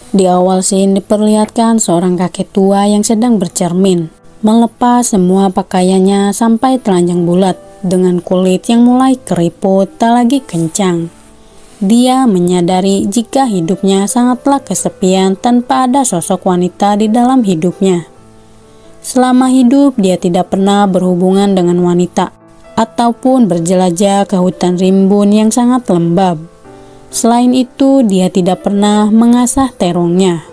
Di awal scene diperlihatkan seorang kakek tua yang sedang bercermin, melepas semua pakaiannya sampai telanjang bulat dengan kulit yang mulai keriput tak lagi kencang. Dia menyadari jika hidupnya sangatlah kesepian tanpa ada sosok wanita di dalam hidupnya. Selama hidup dia tidak pernah berhubungan dengan wanita ataupun berjelajah ke hutan rimbun yang sangat lembab. Selain itu, dia tidak pernah mengasah terongnya.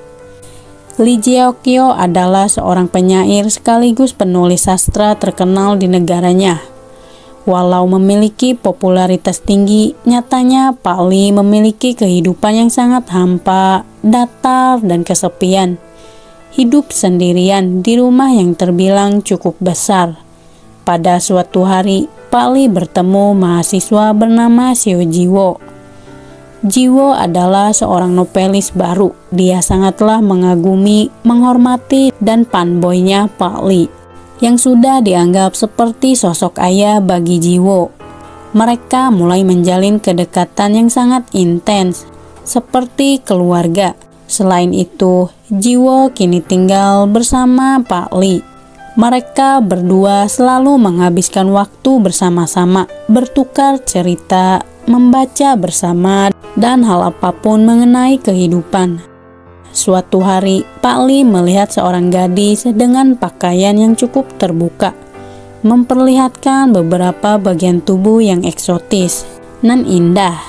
Lee Jeok-kyo adalah seorang penyair sekaligus penulis sastra terkenal di negaranya. Walau memiliki popularitas tinggi, nyatanya Pak Lee memiliki kehidupan yang sangat hampa, datar, dan kesepian. Hidup sendirian di rumah yang terbilang cukup besar. Pada suatu hari, Pak Lee bertemu mahasiswa bernama Seo Ji-wo. Ji-wo adalah seorang novelis baru. Dia sangatlah mengagumi, menghormati, dan fanboy-nya Pak Lee, yang sudah dianggap seperti sosok ayah bagi Ji-wo. Mereka mulai menjalin kedekatan yang sangat intens, seperti keluarga. Selain itu, Ji-wo kini tinggal bersama Pak Lee. Mereka berdua selalu menghabiskan waktu bersama-sama, bertukar cerita, membaca bersama, dan hal apapun mengenai kehidupan. Suatu hari, Pak Lee melihat seorang gadis dengan pakaian yang cukup terbuka, memperlihatkan beberapa bagian tubuh yang eksotis dan indah.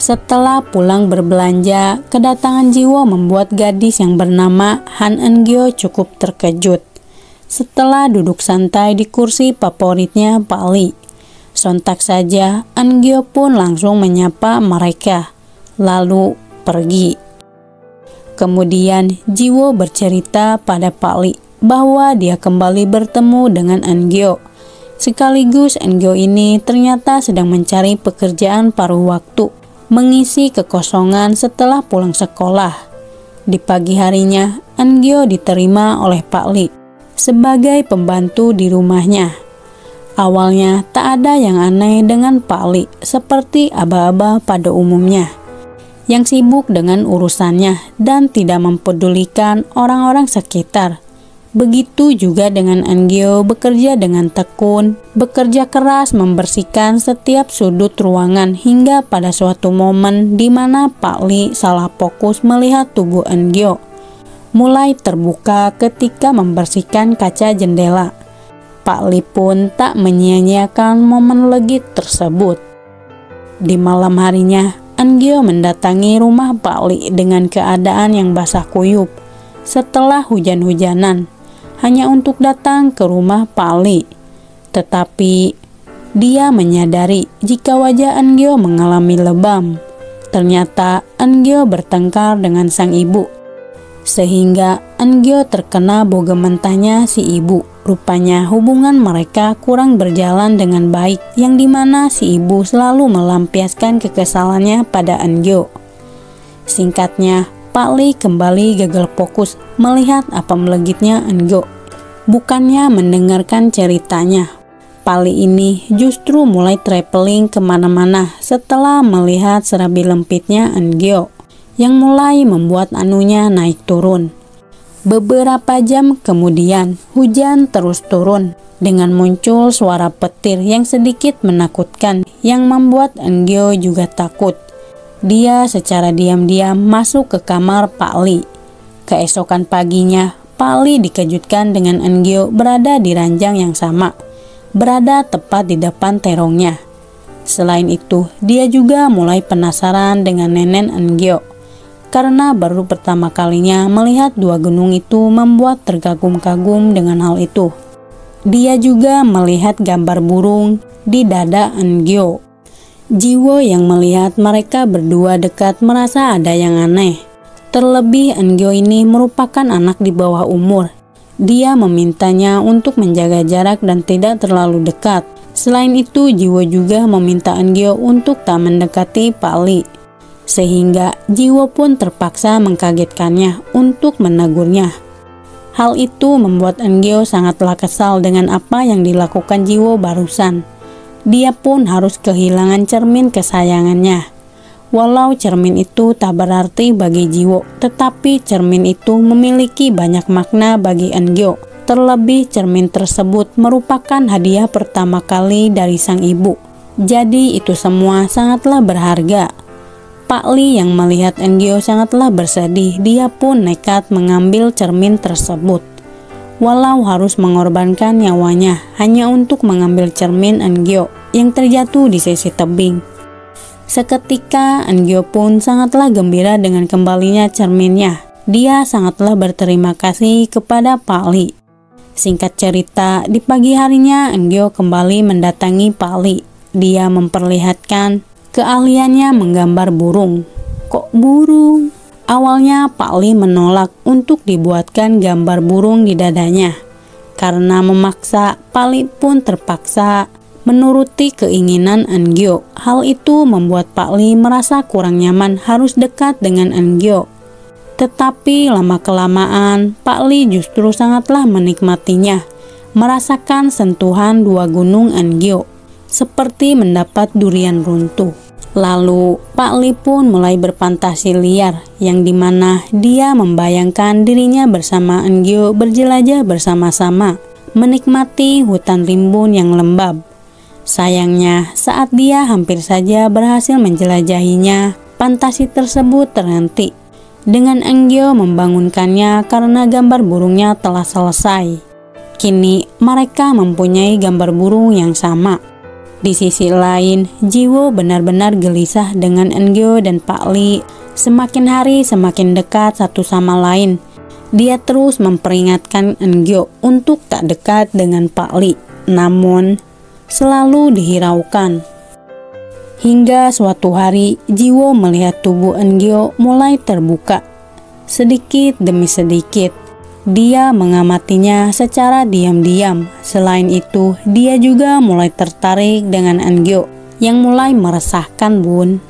Setelah pulang berbelanja, kedatangan Ji-wo membuat gadis yang bernama Han Eun-gyo cukup terkejut. Setelah duduk santai di kursi favoritnya Pak Lee, sontak saja Eun-gyo pun langsung menyapa mereka, lalu pergi. Kemudian Ji-wo bercerita pada Pak Lee bahwa dia kembali bertemu dengan Eun-gyo. Sekaligus Eun-gyo ini ternyata sedang mencari pekerjaan paruh waktu, mengisi kekosongan setelah pulang sekolah. Di pagi harinya, Eun-gyo diterima oleh Pak Lee sebagai pembantu di rumahnya. Awalnya tak ada yang aneh dengan Pak Lee, seperti aba-aba pada umumnya, yang sibuk dengan urusannya dan tidak mempedulikan orang-orang sekitar. Begitu juga dengan Eun-gyo, bekerja dengan tekun, bekerja keras membersihkan setiap sudut ruangan hingga pada suatu momen di mana Pak Lee salah fokus melihat tubuh Eun-gyo mulai terbuka ketika membersihkan kaca jendela. Pak Lee pun tak menyia-nyiakan momen legit tersebut. Di malam harinya, Eun-gyo mendatangi rumah Pak Lee dengan keadaan yang basah kuyup setelah hujan-hujanan, hanya untuk datang ke rumah Pak Lee. Tetapi dia menyadari jika wajah Eun-gyo mengalami lebam. Ternyata Eun-gyo bertengkar dengan sang ibu, sehingga Eun-gyo terkena boga mentahnya si ibu. Rupanya hubungan mereka kurang berjalan dengan baik, yang dimana si ibu selalu melampiaskan kekesalannya pada Eun-gyo. Singkatnya, Pak Lee kembali gagal fokus melihat apa melegitnya Eun-gyo, bukannya mendengarkan ceritanya. Pak Lee ini justru mulai traveling kemana-mana setelah melihat serabi lempitnya Eun-gyo, yang mulai membuat anunya naik turun. Beberapa jam kemudian, hujan terus turun dengan muncul suara petir yang sedikit menakutkan yang membuat Eun-gyo juga takut. Dia secara diam-diam masuk ke kamar Pak Lee. Keesokan paginya, Pak Lee dikejutkan dengan Eun-gyo berada di ranjang yang sama, berada tepat di depan terongnya. Selain itu, dia juga mulai penasaran dengan nenek Eun-gyo, karena baru pertama kalinya melihat dua gunung itu membuat terkagum-kagum dengan hal itu. Dia juga melihat gambar burung di dada Eun-gyo. Ji-wo yang melihat mereka berdua dekat merasa ada yang aneh. Terlebih Eun-gyo ini merupakan anak di bawah umur. Dia memintanya untuk menjaga jarak dan tidak terlalu dekat. Selain itu, Ji-wo juga meminta Eun-gyo untuk tak mendekati Pak Lee, sehingga Ji-wo pun terpaksa mengkagetkannya untuk menegurnya. Hal itu membuat Eun-gyo sangatlah kesal dengan apa yang dilakukan Ji-wo barusan. Dia pun harus kehilangan cermin kesayangannya. Walau cermin itu tak berarti bagi Jiwo, tetapi cermin itu memiliki banyak makna bagi Eun-gyo. Terlebih cermin tersebut merupakan hadiah pertama kali dari sang ibu. Jadi itu semua sangatlah berharga. Pak Lee yang melihat Eun-gyo sangatlah bersedih. Dia pun nekat mengambil cermin tersebut. Walau harus mengorbankan nyawanya hanya untuk mengambil cermin Eun-gyo yang terjatuh di sisi tebing. Seketika Eun-gyo pun sangatlah gembira dengan kembalinya cerminnya. Dia sangatlah berterima kasih kepada Pak Lee. Singkat cerita, di pagi harinya Eun-gyo kembali mendatangi Pak Lee. Dia memperlihatkan keahliannya menggambar burung. Kok burung? Awalnya Pak Lee menolak untuk dibuatkan gambar burung di dadanya. Karena memaksa, Pak Lee pun terpaksa menuruti keinginan Eun-gyo. Hal itu membuat Pak Lee merasa kurang nyaman harus dekat dengan Eun-gyo. Tetapi lama-kelamaan, Pak Lee justru sangatlah menikmatinya, merasakan sentuhan dua gunung Eun-gyo, seperti mendapat durian runtuh. Lalu, Pak Lee pun mulai berfantasi liar, yang dimana dia membayangkan dirinya bersama Eun-gyo berjelajah bersama-sama, menikmati hutan rimbun yang lembab. Sayangnya, saat dia hampir saja berhasil menjelajahinya, fantasi tersebut terhenti dengan Eun-gyo membangunkannya karena gambar burungnya telah selesai. Kini mereka mempunyai gambar burung yang sama. Di sisi lain, Jiwo benar-benar gelisah dengan Eun-gyo dan Pak Lee. Semakin hari semakin dekat satu sama lain. Dia terus memperingatkan Eun-gyo untuk tak dekat dengan Pak Lee, namun selalu dihiraukan. Hingga suatu hari, Jiwo melihat tubuh Eun-gyo mulai terbuka. Sedikit demi sedikit, dia mengamatinya secara diam-diam. Selain itu, dia juga mulai tertarik dengan Eun-gyo yang mulai meresahkan Bun.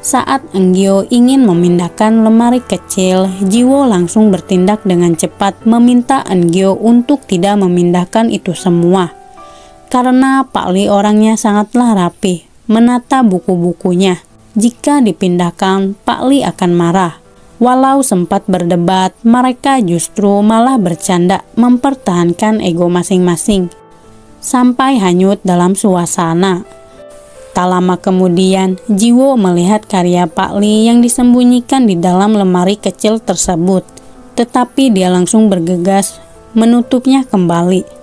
Saat Eun-gyo ingin memindahkan lemari kecil, Jiwo langsung bertindak dengan cepat meminta Eun-gyo untuk tidak memindahkan itu semua. Karena Pak Lee orangnya sangatlah rapih menata buku-bukunya. Jika dipindahkan, Pak Lee akan marah. Walau sempat berdebat, mereka justru malah bercanda mempertahankan ego masing-masing, sampai hanyut dalam suasana. Tak lama kemudian, Jiwo melihat karya Pak Lee yang disembunyikan di dalam lemari kecil tersebut. Tetapi dia langsung bergegas menutupnya kembali.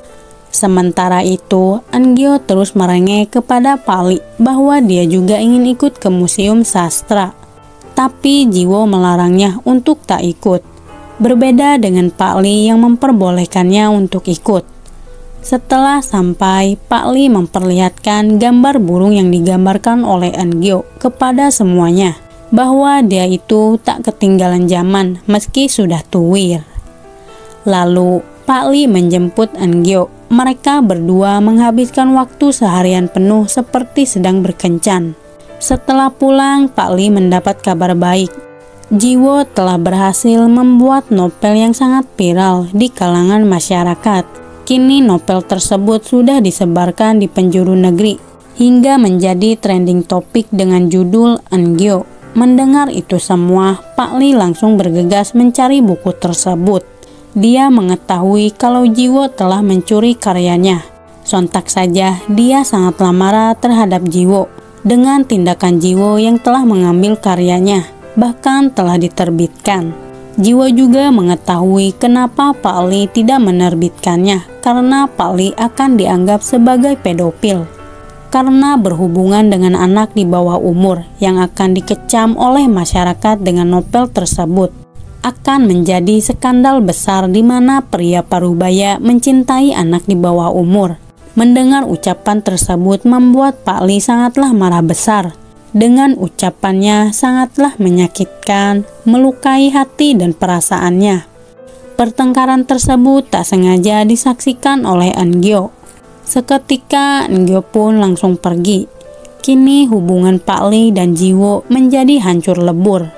Sementara itu, Eun-gyo terus merengek kepada Pak Lee bahwa dia juga ingin ikut ke museum sastra. Tapi Jiwo melarangnya untuk tak ikut. Berbeda dengan Pak Lee yang memperbolehkannya untuk ikut. Setelah sampai, Pak Lee memperlihatkan gambar burung yang digambarkan oleh Eun-gyo kepada semuanya, bahwa dia itu tak ketinggalan zaman meski sudah tuwir. Lalu, Pak Lee menjemput Eun-gyo. Mereka berdua menghabiskan waktu seharian penuh seperti sedang berkencan. Setelah pulang, Pak Lee mendapat kabar baik. Jiwo telah berhasil membuat novel yang sangat viral di kalangan masyarakat. Kini novel tersebut sudah disebarkan di penjuru negeri, hingga menjadi trending topik dengan judul Eun-gyo. Mendengar itu semua, Pak Lee langsung bergegas mencari buku tersebut. Dia mengetahui kalau Jiwo telah mencuri karyanya. Sontak saja dia sangatlah marah terhadap Jiwo dengan tindakan Jiwo yang telah mengambil karyanya, bahkan telah diterbitkan. Jiwo juga mengetahui kenapa Pak Lee tidak menerbitkannya, karena Pak Lee akan dianggap sebagai pedofil. Karena berhubungan dengan anak di bawah umur yang akan dikecam oleh masyarakat dengan novel tersebut. Akan menjadi skandal besar di mana pria parubaya mencintai anak di bawah umur. Mendengar ucapan tersebut membuat Pak Lee sangatlah marah besar. Dengan ucapannya sangatlah menyakitkan, melukai hati dan perasaannya. Pertengkaran tersebut tak sengaja disaksikan oleh Eun-gyo. Seketika Eun-gyo pun langsung pergi. Kini hubungan Pak Lee dan Jiwo menjadi hancur lebur.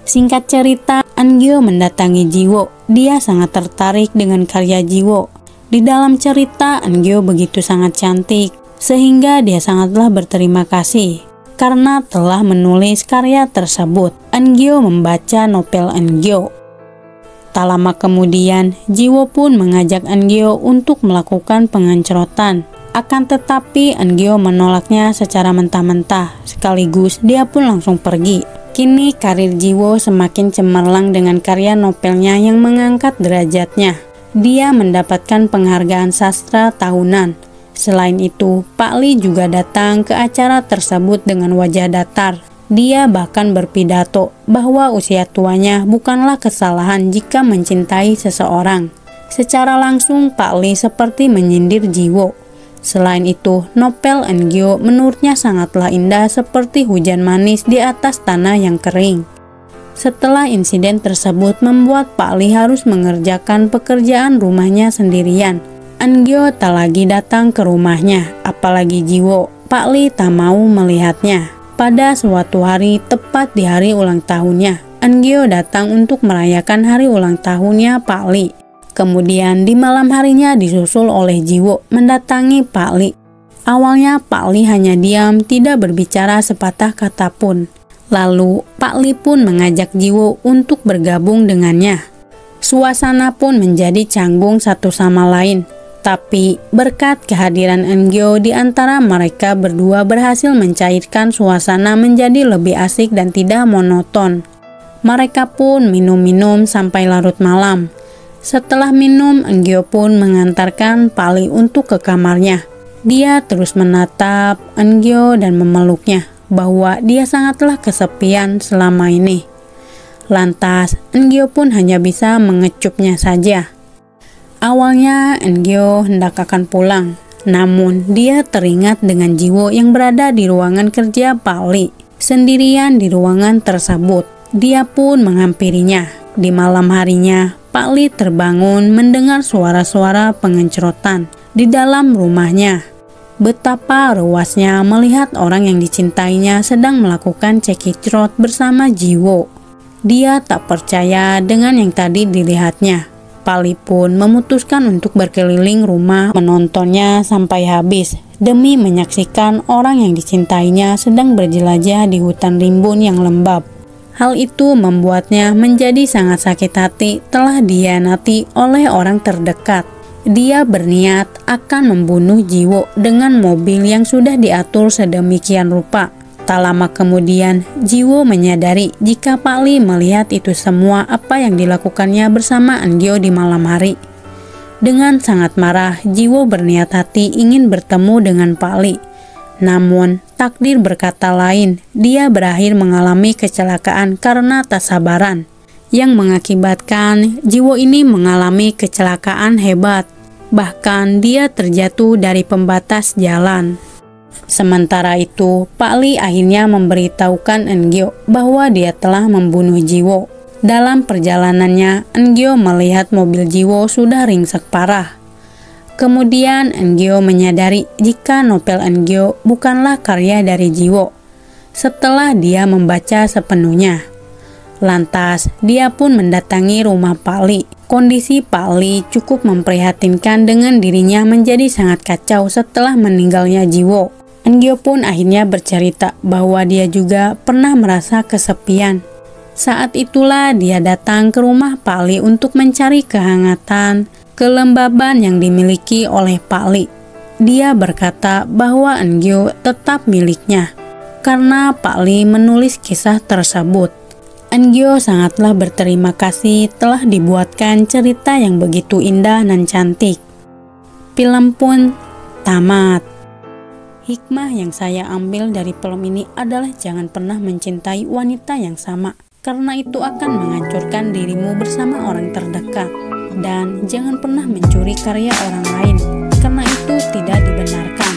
Singkat cerita, Eun-gyo mendatangi Jiwo. Dia sangat tertarik dengan karya Jiwo. Di dalam cerita, Eun-gyo begitu sangat cantik, sehingga dia sangatlah berterima kasih. karena telah menulis karya tersebut. Eun-gyo membaca novel Eun-gyo. Tak lama kemudian, Jiwo pun mengajak Eun-gyo untuk melakukan pengencrotan. Akan tetapi Eun-gyo menolaknya secara mentah-mentah, sekaligus dia pun langsung pergi. Kini karir Jiwo semakin cemerlang dengan karya novelnya yang mengangkat derajatnya. Dia mendapatkan penghargaan sastra tahunan. Selain itu, Pak Lee juga datang ke acara tersebut dengan wajah datar. Dia bahkan berpidato bahwa usia tuanya bukanlah kesalahan jika mencintai seseorang. Secara langsung Pak Lee seperti menyindir Jiwo. Selain itu, novel Eun-gyo menurutnya sangatlah indah seperti hujan manis di atas tanah yang kering. Setelah insiden tersebut membuat Pak Lee harus mengerjakan pekerjaan rumahnya sendirian. Eun-gyo tak lagi datang ke rumahnya, apalagi Jiwo. Pak Lee tak mau melihatnya. Pada suatu hari, tepat di hari ulang tahunnya, Eun-gyo datang untuk merayakan hari ulang tahunnya Pak Lee. Kemudian di malam harinya disusul oleh Jiwo mendatangi Pak Lee. Awalnya Pak Lee hanya diam, tidak berbicara sepatah kata pun. Lalu Pak Lee pun mengajak Jiwo untuk bergabung dengannya. Suasana pun menjadi canggung satu sama lain. Tapi berkat kehadiran Eun-gyo di antara mereka berdua berhasil mencairkan suasana menjadi lebih asik dan tidak monoton. Mereka pun minum-minum sampai larut malam. Setelah minum, Eun-gyo pun mengantarkan Pak Lee untuk ke kamarnya. Dia terus menatap Eun-gyo dan memeluknya, bahwa dia sangatlah kesepian selama ini. Lantas, Eun-gyo pun hanya bisa mengecupnya saja. Awalnya Eun-gyo hendak akan pulang, namun dia teringat dengan Jiwo yang berada di ruangan kerja Pak Lee. Sendirian di ruangan tersebut, dia pun menghampirinya. Di malam harinya, Pak Lee terbangun mendengar suara-suara pengencrotan di dalam rumahnya. Betapa ruasnya melihat orang yang dicintainya sedang melakukan cekicrot bersama Jiwo. Dia tak percaya dengan yang tadi dilihatnya. Pak Lee pun memutuskan untuk berkeliling rumah menontonnya sampai habis demi menyaksikan orang yang dicintainya sedang berjelajah di hutan rimbun yang lembab. Hal itu membuatnya menjadi sangat sakit hati telah dihianati oleh orang terdekat. Dia berniat akan membunuh Jiwo dengan mobil yang sudah diatur sedemikian rupa. Tak lama kemudian, Jiwo menyadari jika Pak Lee melihat itu semua apa yang dilakukannya bersama Eun-gyo di malam hari. Dengan sangat marah, Jiwo berniat hati ingin bertemu dengan Pak Lee. Namun, takdir berkata lain, dia berakhir mengalami kecelakaan karena tak sabaran, yang mengakibatkan Jiwo ini mengalami kecelakaan hebat. Bahkan dia terjatuh dari pembatas jalan. Sementara itu, Pak Lee akhirnya memberitahukan Eun-gyo bahwa dia telah membunuh Jiwo. Dalam perjalanannya, Eun-gyo melihat mobil Jiwo sudah ringsek parah. Kemudian Eun-gyo menyadari jika novel Eun-gyo bukanlah karya dari Jiwo. Setelah dia membaca sepenuhnya, lantas dia pun mendatangi rumah Pak Lee. Kondisi Pak Lee cukup memprihatinkan dengan dirinya menjadi sangat kacau setelah meninggalnya Jiwo. Eun-gyo pun akhirnya bercerita bahwa dia juga pernah merasa kesepian. Saat itulah dia datang ke rumah Pak Lee untuk mencari kehangatan, kelembaban yang dimiliki oleh Pak Lee. Dia berkata bahwa Eun-gyo tetap miliknya karena Pak Lee menulis kisah tersebut. Eun-gyo sangatlah berterima kasih telah dibuatkan cerita yang begitu indah dan cantik. Film pun tamat. Hikmah yang saya ambil dari film ini adalah jangan pernah mencintai wanita yang sama, karena itu akan menghancurkan dirimu bersama orang terdekat. Dan jangan pernah mencuri karya orang lain, karena itu tidak dibenarkan.